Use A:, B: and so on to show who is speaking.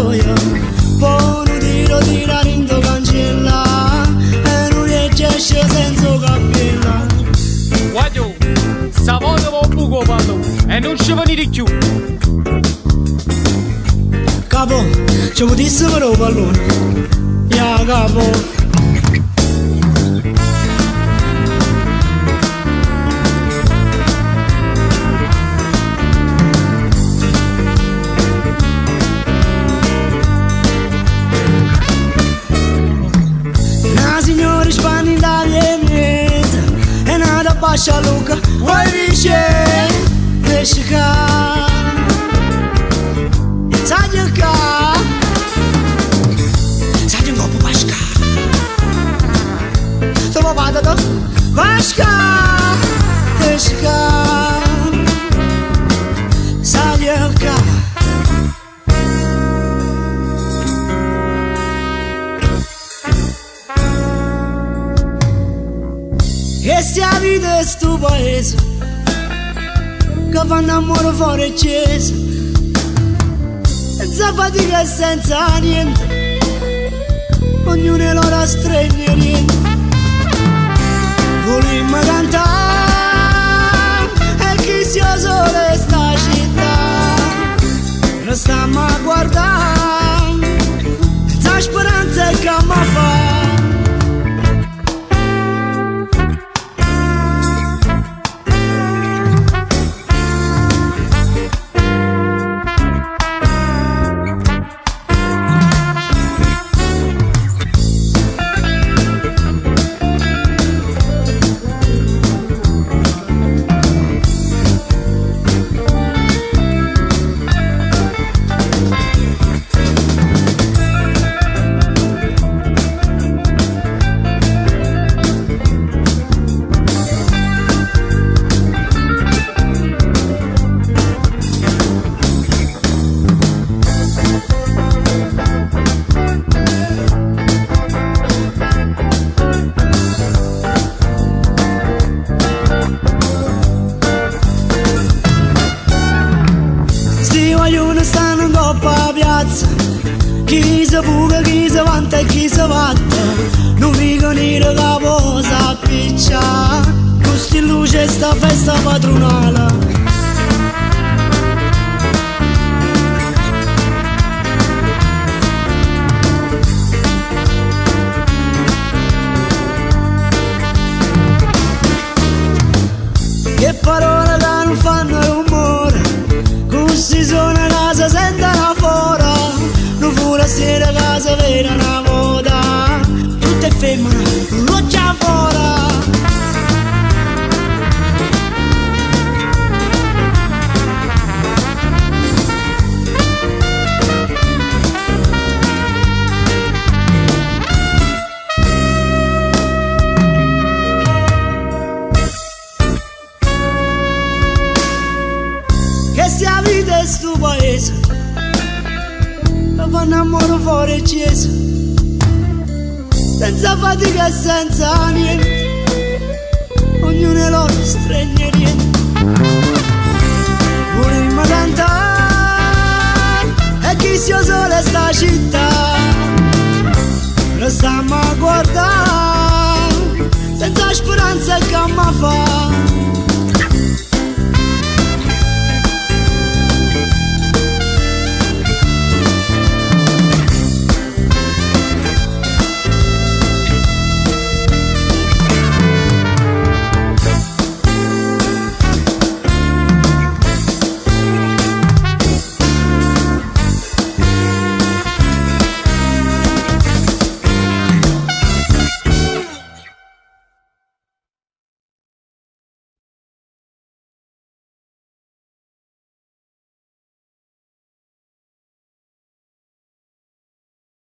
A: gioia, poi non tiro tirare in tua cancella e non riesce senza cappella.
B: Guaglio, stavolta va un buco pallo e non ci venire più.
A: Capo, ci potessi fare un pallone. Ya capo. Una signora spagna in Italia niente, è nata a Bascia Luca, vuoi dice, esce qua, sai qua, sai un po' Basca, dopo vado da Basca, esce qua, sai qua. E sta vita è sto paese che fanno amore fuori chiesa, senza fatica e senza niente, ognuno è l'ora stregna niente. Volimmo cantare e chi si sole sta città, restiamo a guardare senza speranza e che mi fa. Io stanno in coppa a piazza, chi si fuga, chi si vanta e chi si vatta, non dico nero capo s'appiccia, giusto in luce sta festa patronale. Che parole che non fanno rumore, così sono casa sentono fuori, non fu la sera casa vera una moda, tutte femmine, non c'è fuori. Che sia vita è sto paese, che fanno amore fuori chiesa, senza fatica e senza niente, ognuno è loro stregna